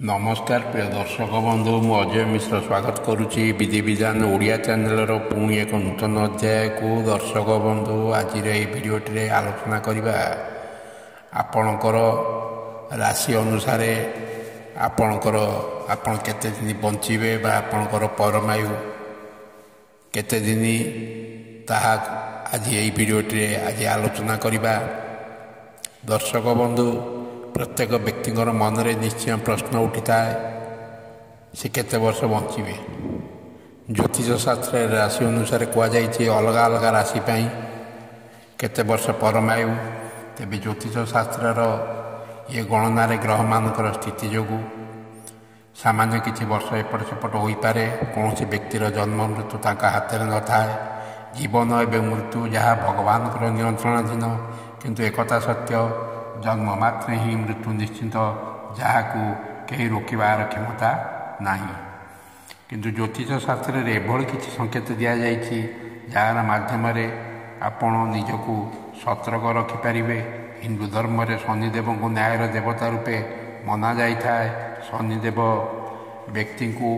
ନମସ୍କାର ପ୍ରିୟ ଦର୍ଶକ ବନ୍ଧୁ, ମୁଁ ଅଜୟ ମିଶ୍ର ସ୍ୱାଗତ କରୁଛି ବିଧିବିଧାନ ଓଡ଼ିଆ ଚ୍ୟାନେଲର ପୁଣି ଏକ ନୂତନ ଅଧ୍ୟାୟକୁ। ଦର୍ଶକ ବନ୍ଧୁ, ଆଜିର ଏହି ଭିଡ଼ିଓଟିରେ ଆଲୋଚନା କରିବା ଆପଣଙ୍କର ରାଶି ଅନୁସାରେ ଆପଣ କେତେ ଦିନ ବଞ୍ଚିବେ ବା ଆପଣଙ୍କର ପରମାୟୁ କେତେ ଦିନ, ତାହା ଆଜି ଏହି ଭିଡ଼ିଓଟିରେ ଆଲୋଚନା କରିବା। ଦର୍ଶକ ବନ୍ଧୁ, ପ୍ରତ୍ୟେକ ବ୍ୟକ୍ତିଙ୍କର ମନରେ ନିଶ୍ଚୟ ପ୍ରଶ୍ନ ଉଠିଥାଏ, ସେ କେତେ ବର୍ଷ ବଞ୍ଚିବେ। ଜ୍ୟୋତିଷ ଶାସ୍ତ୍ରରେ ରାଶି ଅନୁସାରେ କୁହାଯାଇଛି ଅଲଗା ଅଲଗା ରାଶି ପାଇଁ କେତେ ବର୍ଷ ପରମାୟୁ। ତେବେ ଜ୍ୟୋତିଷ ଶାସ୍ତ୍ରର ଗଣନାରେ ଗ୍ରହମାନଙ୍କର ସ୍ଥିତି ଯୋଗୁଁ ସାମାନ୍ୟ କିଛି ବର୍ଷ ଏପଟ ସେପଟ ହୋଇପାରେ। କୌଣସି ବ୍ୟକ୍ତିର ଜନ୍ମ ମୃତ୍ୟୁ ତାଙ୍କ ହାତରେ ନଥାଏ। ଜୀବନ ଏବଂ ମୃତ୍ୟୁ ଯାହା ଭଗବାନଙ୍କର ନିୟନ୍ତ୍ରଣାଧୀନ, କିନ୍ତୁ ଏକଥା ସତ୍ୟ, ଜନ୍ମ ମାତ୍ରେ ହିଁ ମୃତ୍ୟୁ ନିଶ୍ଚିତ, ଯାହାକୁ କେହି ରୋକିବାର କ୍ଷମତା ନାହିଁ। କିନ୍ତୁ ଜ୍ୟୋତିଷ ଶାସ୍ତ୍ରରେ ଏଭଳି କିଛି ସଂକେତ ଦିଆଯାଇଛି ଯାହାର ମାଧ୍ୟମରେ ଆପଣ ନିଜକୁ ସତର୍କ ରଖିପାରିବେ। ହିନ୍ଦୁ ଧର୍ମରେ ଶନିଦେବଙ୍କୁ ନ୍ୟାୟର ଦେବତା ରୂପେ ମନାଯାଇଥାଏ। ଶନିଦେବ ବ୍ୟକ୍ତିଙ୍କୁ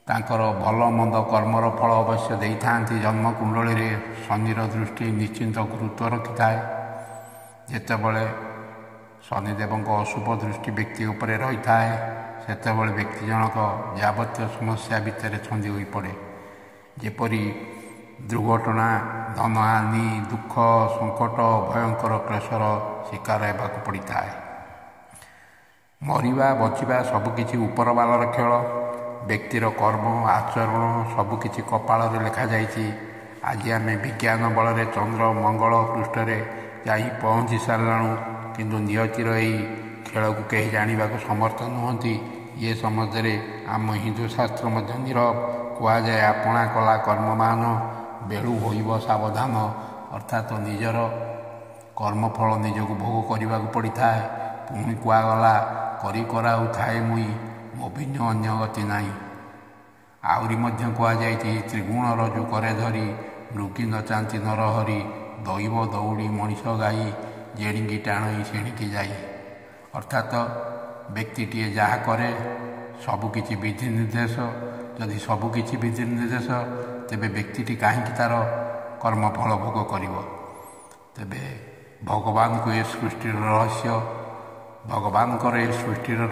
ତାଙ୍କର ଭଲ ମନ୍ଦ କର୍ମର ଫଳ ଅବଶ୍ୟ ଦେଇଥାନ୍ତି। ଜନ୍ମ କୁଣ୍ଡଳୀରେ ଶନିର ଦୃଷ୍ଟି ନିଶ୍ଚିନ୍ତ ଗୁରୁତ୍ୱ ରଖିଥାଏ। ଯେତେବେଳେ ଶନିଦେବଙ୍କ ଅଶୁଭ ଦୃଷ୍ଟି ବ୍ୟକ୍ତି ଉପରେ ରହିଥାଏ, ସେତେବେଳେ ବ୍ୟକ୍ତି ଜଣକ ଯାବତୀୟ ସମସ୍ୟା ଭିତରେ ଛନ୍ଦି ହୋଇପଡ଼େ, ଯେପରି ଦୁର୍ଘଟଣା, ଧନହାନି, ଦୁଃଖ, ସଙ୍କଟ, ଭୟଙ୍କର କ୍ଲେଶର ଶିକାର ହେବାକୁ ପଡ଼ିଥାଏ। ମରିବା ବଞ୍ଚିବା ସବୁକିଛି ଉପରବାଲାର ଖେଳ। ବ୍ୟକ୍ତିର କର୍ମ ଆଚରଣ ସବୁକିଛି କପାଳରେ ଲେଖାଯାଇଛି। ଆଜି ଆମେ ବିଜ୍ଞାନ ବଳରେ ଚନ୍ଦ୍ର ମଙ୍ଗଳ ପୃଷ୍ଠରେ ଯାଇ ପହଞ୍ଚି ସାରିଲାଣୁ, କିନ୍ତୁ ନିୟତିର ଏହି ଖେଳକୁ କେହି ଜାଣିବାକୁ ସମର୍ଥ ନୁହନ୍ତି। ଏ ସମ୍ବନ୍ଧରେ ଆମ ହିନ୍ଦୁ ଶାସ୍ତ୍ର ମଧ୍ୟ ନୀରବ। କୁହାଯାଏ, ଆପଣା କଲା କର୍ମମାନ ବେଳୁ ହୋଇବ ସାବଧାନ। ଅର୍ଥାତ୍ ନିଜର କର୍ମଫଳ ନିଜକୁ ଭୋଗ କରିବାକୁ ପଡ଼ିଥାଏ। ପୁଣି କୁହାଗଲା, କରି କରାଉଥାଏ ମୁଇଁ, ମୋ ଭିନ୍ନ ଅନ୍ୟ ଗତି ନାହିଁ। ଆହୁରି ମଧ୍ୟ କୁହାଯାଇଛି, ତ୍ରିଗୁଣ ରଜୁ କରେ ଧରି, ମୃଗୀ ନଚାନ୍ତି ନରହରି, ଦଇବ ଦୌଡ଼ି ମଣିଷ ଗାଇ, ଯେଣିକି ଟାଣଇ ସେଣିକି ଯାଇ। ଅର୍ଥାତ୍ ବ୍ୟକ୍ତିଟିଏ ଯାହା କରେ ସବୁକିଛି ବିଧି ନିର୍ଦ୍ଦେଶ। ଯଦି ସବୁକିଛି ବିଧି ନିର୍ଦ୍ଦେଶ, ତେବେ ବ୍ୟକ୍ତିଟି କାହିଁକି ତା'ର କର୍ମଫଳ ଭୋଗ କରିବ? ତେବେ ଭଗବାନଙ୍କର ଏ ସୃଷ୍ଟିର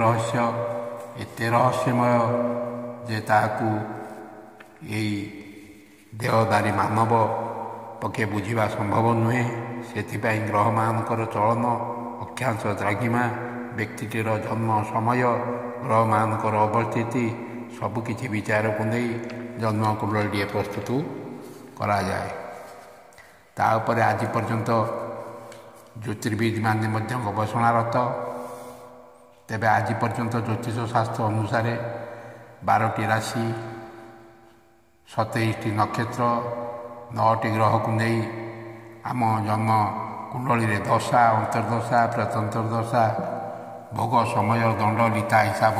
ରହସ୍ୟ ଏତେ ରହସ୍ୟମୟ ଯେ ତାହାକୁ ଏଇ ଦେହଧାରୀ ମାନବ ପକ୍ଷେ ବୁଝିବା ସମ୍ଭବ ନୁହେଁ। ସେଥିପାଇଁ ଗ୍ରହମାନଙ୍କର ଚଳନ, ଅକ୍ଷାଂଶ ଦ୍ରାଘିମା, ବ୍ୟକ୍ତିଟିର ଜନ୍ମ ସମୟ, ଗ୍ରହମାନଙ୍କର ଅବସ୍ଥିତି ସବୁକିଛି ବିଚାରକୁ ନେଇ ଜନ୍ମ କୁଣ୍ଡଳୀଟିଏ ପ୍ରସ୍ତୁତ କରାଯାଏ। ତା ଉପରେ ଆଜି ପର୍ଯ୍ୟନ୍ତ ଜ୍ୟୋତିର୍ବିଦମାନେ ମଧ୍ୟ ଗବେଷଣାରତ। ତେବେ ଆଜି ପର୍ଯ୍ୟନ୍ତ ଜ୍ୟୋତିଷ ଶାସ୍ତ୍ର ଅନୁସାରେ 12ଟି ରାଶି, 27ଟି ନକ୍ଷତ୍ର, 9ଟି ଗ୍ରହକୁ ନେଇ ଆମ ଜନ୍ମ କୁଣ୍ଡଳୀରେ ଦଶା, ଅନ୍ତର୍ଦଶା, ପ୍ରତ୍ୟନ୍ତର୍ଦଶା, ଭୋଗ ସମୟ, ଦଣ୍ଡ, ଲୀତା ହିସାବ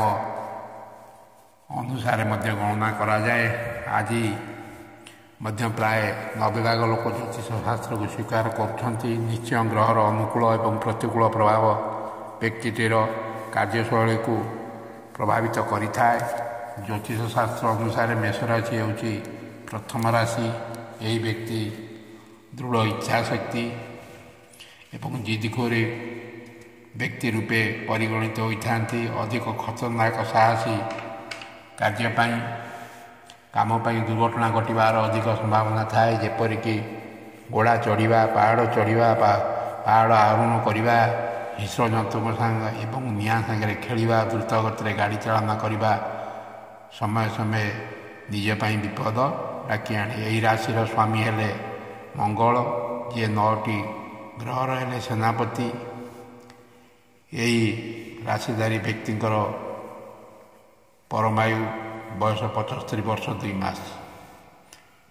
ଅନୁସାରେ ମଧ୍ୟ ଗଣନା କରାଯାଏ। ଆଜି ମଧ୍ୟ ପ୍ରାୟ 90% ଲୋକ ଜ୍ୟୋତିଷ ଶାସ୍ତ୍ରକୁ ସ୍ୱୀକାର କରୁଛନ୍ତି। ନିଶ୍ଚୟ ଗ୍ରହର ଅନୁକୂଳ ଏବଂ ପ୍ରତିକୂଳ ପ୍ରଭାବ ବ୍ୟକ୍ତିଟିର କାର୍ଯ୍ୟଶୈଳୀକୁ ପ୍ରଭାବିତ କରିଥାଏ। ଜ୍ୟୋତିଷ ଶାସ୍ତ୍ର ଅନୁସାରେ ମେଷ ରାଶି ହେଉଛି ପ୍ରଥମ ରାଶି। ଏହି ବ୍ୟକ୍ତି ଦୃଢ଼ ଇଚ୍ଛାଶକ୍ତି ଏବଂ ଜିଦଖୋର ବ୍ୟକ୍ତି ରୂପେ ପରିଗଣିତ ହୋଇଥାନ୍ତି। ଅଧିକ ଖତରନାକ ସାହସୀ କାର୍ଯ୍ୟ ପାଇଁ, କାମ ପାଇଁ ଦୁର୍ଘଟଣା ଘଟିବାର ଅଧିକ ସମ୍ଭାବନା ଥାଏ, ଯେପରିକି ଘୋଡ଼ା ଚଢ଼ିବା, ପାହାଡ଼ ଚଢ଼ିବା, ପାହାଡ଼ ଆରୋହଣ କରିବା, ହିଂସ୍ର ଜନ୍ତୁଙ୍କ ସାଙ୍ଗେ ଏବଂ ନିଆଁ ସାଙ୍ଗରେ ଖେଳିବା, ଦ୍ରୁତ ଗତିରେ ଗାଡ଼ି ଚାଳନା କରିବା ସମୟ ସମୟ ନିଜ ପାଇଁ ବିପଦ ଡାକି ଆଣେ। ଏହି ରାଶିର ସ୍ୱାମୀ ହେଲେ ମଙ୍ଗଳ, ଯିଏ 9ଟି ଗ୍ରହର ହେଲେ ସେନାପତି। ଏହି ରାଶିଧାରୀ ବ୍ୟକ୍ତିଙ୍କର ପରମାୟୁ ବୟସ 75 ବର୍ଷ 2 ମାସ।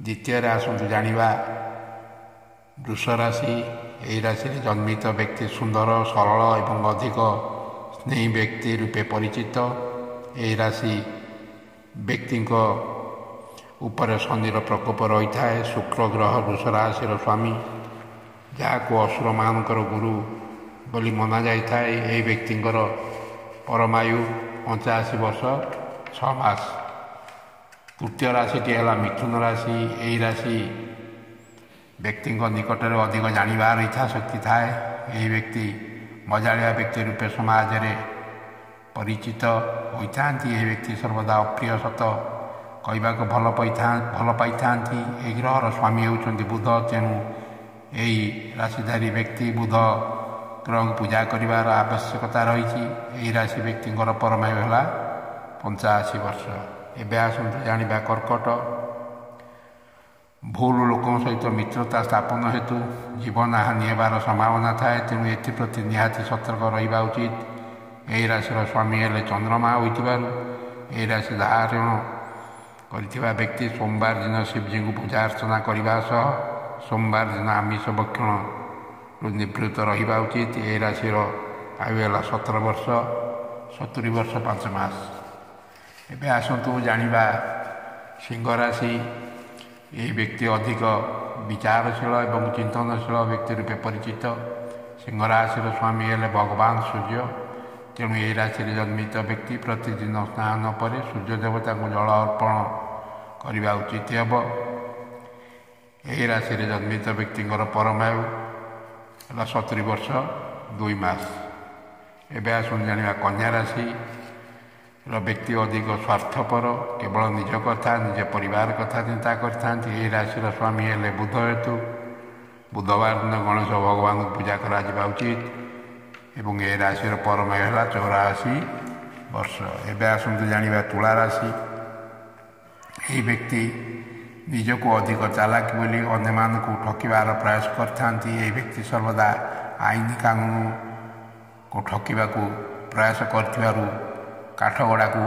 ଦ୍ୱିତୀୟରେ ଆସନ୍ତୁ ଜାଣିବା ବୃଷ ରାଶି। ଏହି ରାଶିରେ ଜନ୍ମିତ ବ୍ୟକ୍ତି ସୁନ୍ଦର, ସରଳ ଏବଂ ଅଧିକ ସ୍ନେହୀ ବ୍ୟକ୍ତି ରୂପେ ପରିଚିତ। ଏହି ରାଶି ବ୍ୟକ୍ତିଙ୍କ ଉପରେ ଶନିର ପ୍ରକୋପ ରହିଥାଏ। ଶୁକ୍ର ଗ୍ରହ ବୃଷ ରାଶିର ସ୍ୱାମୀ, ଯାହାକୁ ଅସୁରମାନଙ୍କର ଗୁରୁ ବୋଲି ମନାଯାଇଥାଏ। ଏହି ବ୍ୟକ୍ତିଙ୍କର ପରମାୟୁ 85 ବର୍ଷ 6 ମାସ। ତୃତୀୟ ରାଶିଟି ହେଲା ମିଥୁନ ରାଶି। ଏହି ରାଶି ବ୍ୟକ୍ତିଙ୍କ ନିକଟରେ ଅଧିକ ଜାଣିବାର ଇଚ୍ଛା ଶକ୍ତି ଥାଏ। ଏହି ବ୍ୟକ୍ତି ମଜାଳିଆ ବ୍ୟକ୍ତି ରୂପେ ସମାଜରେ ପରିଚିତ ହୋଇଥାନ୍ତି। ଏହି ବ୍ୟକ୍ତି ସର୍ବଦା ଅପ୍ରିୟ ସତ କହିବାକୁ ଭଲ ପାଇଥାନ୍ତି। ଏହି ଗ୍ରହର ସ୍ୱାମୀ ହେଉଛନ୍ତି ବୁଧ। ତେଣୁ ଏହି ରାଶିଧାରୀ ବ୍ୟକ୍ତି ବୁଧ ଗ୍ରହଙ୍କୁ ପୂଜା କରିବାର ଆବଶ୍ୟକତା ରହିଛି। ଏହି ରାଶି ବ୍ୟକ୍ତିଙ୍କର ପରମାୟୁ ହେଲା 85 ବର୍ଷ। ଏବେ ଆସନ୍ତୁ ଜାଣିବା କର୍କଟ। ଭୁଲ ଲୋକଙ୍କ ସହିତ ମିତ୍ରତା ସ୍ଥାପନ ହେତୁ ଜୀବନ ହାନି ହେବାର ସମ୍ଭାବନା ଥାଏ। ତେଣୁ ଏଥିପ୍ରତି ନିହାତି ସତର୍କ ରହିବା ଉଚିତ। ଏହି ରାଶିର ସ୍ୱାମୀ ହେଲେ ଚନ୍ଦ୍ରମା ହୋଇଥିବାରୁ ଏହି ରାଶି ଧାରଣ କରିଥିବା ବ୍ୟକ୍ତି ସୋମବାର ଦିନ ଶିବଜୀଙ୍କୁ ପୂଜା ଅର୍ଚ୍ଚନା କରିବା ସହ ସୋମବାର ଦିନ ଆମିଷ ଭକ୍ଷଣରୁ ନିବୃତ୍ତ ରହିବା ଉଚିତ। ଏହି ରାଶିର ଆୟୁ ହେଲା 17 ବର୍ଷ 70 ବର୍ଷ 5 ମାସ। ଏବେ ଆସନ୍ତୁ ଜାଣିବା ସିଂହ ରାଶି। ଏହି ବ୍ୟକ୍ତି ଅଧିକ ବିଚାରଶୀଳ ଏବଂ ଚିନ୍ତନଶୀଳ ବ୍ୟକ୍ତି ରୂପେ ପରିଚିତ। ସିଂହ ରାଶିର ସ୍ୱାମୀ ହେଲେ ଭଗବାନ ସୂର୍ଯ୍ୟ। ତେଣୁ ଏହି ରାଶିରେ ଜନ୍ମିତ ବ୍ୟକ୍ତି ପ୍ରତିଦିନ ସ୍ନାନ ପରେ ସୂର୍ଯ୍ୟ ଦେବତାଙ୍କୁ ଜଳ ଅର୍ପଣ କରିବା ଉଚିତ ହେବ। ଏହି ରାଶିରେ ଜନ୍ମିତ ବ୍ୟକ୍ତିଙ୍କର ପରମାୟୁ ହେଲା 70 ବର୍ଷ 2 ମାସ। ଏବେ ଆସନ୍ତୁ ଜାଣିବା କନ୍ୟା ରାଶିର ବ୍ୟକ୍ତି ଅଧିକ ସ୍ୱାର୍ଥପର। କେବଳ ନିଜ କଥା ନିଜ ପରିବାର କଥା ଚିନ୍ତା କରିଥାନ୍ତି। ଏହି ରାଶିର ସ୍ୱାମୀ ହେଲେ ବୁଧ ହେତୁ ବୁଧବାର ଦିନ ଗଣେଶ ଭଗବାନଙ୍କୁ ପୂଜା କରାଯିବା ଉଚିତ ଏବଂ ଏହି ରାଶିର ପରମାୟୁ ହେଲା 84 ବର୍ଷ। ଏବେ ଆସନ୍ତୁ ଜାଣିବା ତୁଳା ରାଶି। ଏହି ବ୍ୟକ୍ତି ନିଜକୁ ଅଧିକ ଚାଲାକ ବୋଲି ଅନ୍ୟମାନଙ୍କୁ ଠକିବାର ପ୍ରୟାସ କରିଥାନ୍ତି। ଏହି ବ୍ୟକ୍ତି ସର୍ବଦା ଆଇନ କାନୁନକୁ ଠକିବାକୁ ପ୍ରୟାସ କରିଥିବାରୁ କାଠଗଡ଼ାକୁ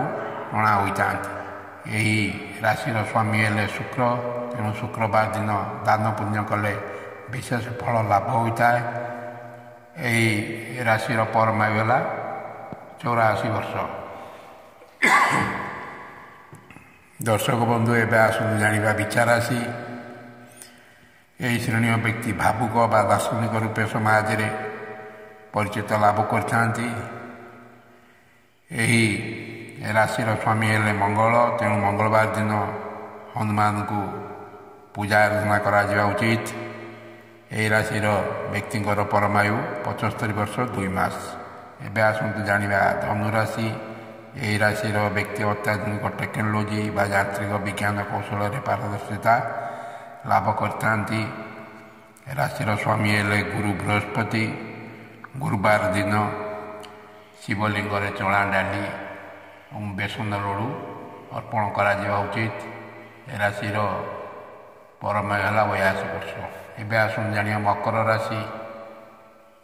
ଟଣା ହୋଇଥାନ୍ତି। ଏହି ରାଶିର ସ୍ୱାମୀ ହେଲେ ଶୁକ୍ର। ତେଣୁ ଶୁକ୍ରବାର ଦିନ ଦାନ ପୁଣ୍ୟ କଲେ ବିଶେଷ ଫଳ ଲାଭ ହୋଇଥାଏ। ଏହି ରାଶିର ପରମାୟୁ ହେଲା 84 ବର୍ଷ। ଦର୍ଶକ ବନ୍ଧୁ ଏବେ ଆସନ୍ତୁ ଜାଣିବା ବିଛା ରାଶି। ଏହି ଶ୍ରେଣୀୟ ବ୍ୟକ୍ତି ଭାବୁକ ବା ଦାର୍ଶନିକ ରୂପେ ସମାଜରେ ପରିଚିତ ଲାଭ କରିଥାନ୍ତି। ଏହି ରାଶିର ସ୍ୱାମୀ ହେଲେ ମଙ୍ଗଳ। ତେଣୁ ମଙ୍ଗଳବାର ଦିନ ହନୁମାନଙ୍କୁ ପୂଜା ଆରାଧନା କରାଯିବା ଉଚିତ। ଏହି ରାଶିର ବ୍ୟକ୍ତିଙ୍କର ପରମାୟୁ 75 ବର୍ଷ 2 ମାସ। ଏବେ ଆସନ୍ତୁ ଜାଣିବା ଧନୁରାଶି। ଏହି ରାଶିର ବ୍ୟକ୍ତି ଅତ୍ୟାଧୁନିକ ଟେକ୍ନୋଲୋଜି ବା ଯାନ୍ତ୍ରିକ ବିଜ୍ଞାନ କୌଶଳରେ ପାରଦର୍ଶିତା ଲାଭ କରିଥାନ୍ତି। ରାଶିର ସ୍ୱାମୀ ହେଲେ ଗୁରୁ ବୃହସ୍ପତି। ଗୁରୁବାର ଦିନ ଶିବଲିଙ୍ଗରେ ଚଣା ଡାଲି ଏବଂ ବେସନ ଲଡ଼ୁ ଅର୍ପଣ କରାଯିବା ଉଚିତ। ରାଶିର ପରମାୟୁ ହେଲା 82 ବର୍ଷ। ଏବେ ଆସନ୍ତୁ ଜାଣିବା ମକର ରାଶି।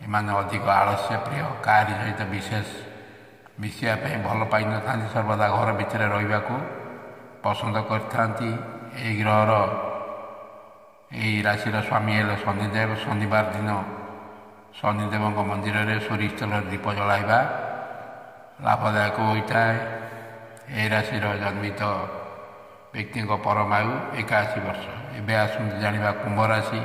ଏମାନେ ଅଧିକ ଆଳସ୍ୟ ପ୍ରିୟ। କାହାରି ସହିତ ବିଶେଷ ମିଶିବା ପାଇଁ ଭଲ ପାଇନଥାନ୍ତି। ସର୍ବଦା ଘର ଭିତରେ ରହିବାକୁ ପସନ୍ଦ କରିଥାନ୍ତି। ଏହି ରାଶିର ସ୍ୱାମୀ ହେଲେ ଶନିଦେବ। ଶନିବାର ଦିନ ଶନିଦେବଙ୍କ ମନ୍ଦିରରେ ସୋରିଷ ତେଲର ଦୀପ ଜଳାଇବା ଲାଭଦାୟକ ହୋଇଥାଏ। ଏହି ରାଶିର ଜନ୍ମିତ ବ୍ୟକ୍ତିଙ୍କ ପରମାୟୁ 81 ବର୍ଷ। ଏବେ ଆସନ୍ତୁ ଜାଣିବା କୁମ୍ଭ ରାଶି।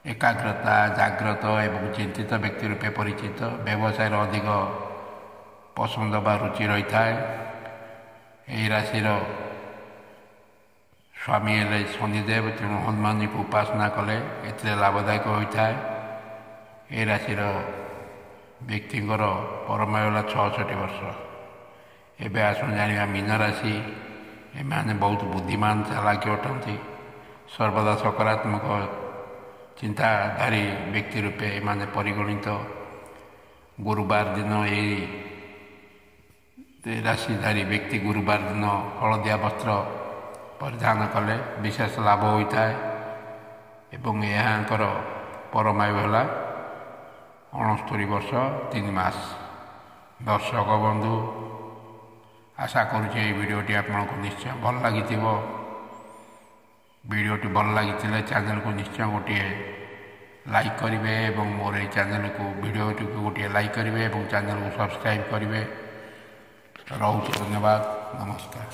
ଏକାଗ୍ରତା ଜାଗ୍ରତ ଏବଂ ଚିନ୍ତିତ ବ୍ୟକ୍ତି ରୂପେ ପରିଚିତ। ବ୍ୟବସାୟରେ ଅଧିକ ପସନ୍ଦ ବା ରୁଚି ରହିଥାଏ। ଏହି ରାଶିର ସ୍ୱାମୀ ହେଲେ ଶନିଦେବ। ତେଣୁ ହନୁମାନଙ୍କୁ ଉପାସନା କଲେ ଏଥିରେ ଲାଭଦାୟକ ହୋଇଥାଏ। ଏହି ରାଶିର ବ୍ୟକ୍ତିଙ୍କର ପରମାୟୁ ହେଲା 66 ବର୍ଷ। ଏବେ ଆସନ୍ତୁ ଜାଣିବା ମୀନ ରାଶି। ଏମାନେ ବହୁତ ବୁଦ୍ଧିମାନ ଚାଲାକି ଅଟନ୍ତି। ସର୍ବଦା ସକାରାତ୍ମକ ଚିନ୍ତାଧାରୀ ବ୍ୟକ୍ତି ରୂପେ ଏମାନେ ପରିଗଣିତ। ଗୁରୁବାର ଦିନ ଏହି ରାଶିଧାରୀ ବ୍ୟକ୍ତି ଗୁରୁବାର ଦିନ ହଳଦିଆ ବସ୍ତ୍ର ପରିଧାନ କଲେ ବିଶେଷ ଲାଭ ହୋଇଥାଏ ଏବଂ ଏହାଙ୍କର ପରମାୟୁ ହେଲା 69 ବର୍ଷ 3 ମାସ। ଦର୍ଶକ ବନ୍ଧୁ, ଆଶା କରୁଛି ଏହି ଭିଡ଼ିଓଟି ଆପଣଙ୍କୁ ନିଶ୍ଚୟ ଭଲ ଲାଗିଥିବ। ଭିଡ଼ିଓଟି ଭଲ ଲାଗିଥିଲେ ଚ୍ୟାନେଲକୁ ନିଶ୍ଚୟ ଗୋଟିଏ ଲାଇକ୍ କରିବେ ଏବଂ ମୋର ଏହି ଚ୍ୟାନେଲକୁ ଭିଡ଼ିଓଟିକୁ ଗୋଟିଏ ଲାଇକ୍ କରିବେ ଏବଂ ଚ୍ୟାନେଲକୁ ସବସ୍କ୍ରାଇବ୍ କରିବେ। ରହୁଛି, ଧନ୍ୟବାଦ, ନମସ୍କାର।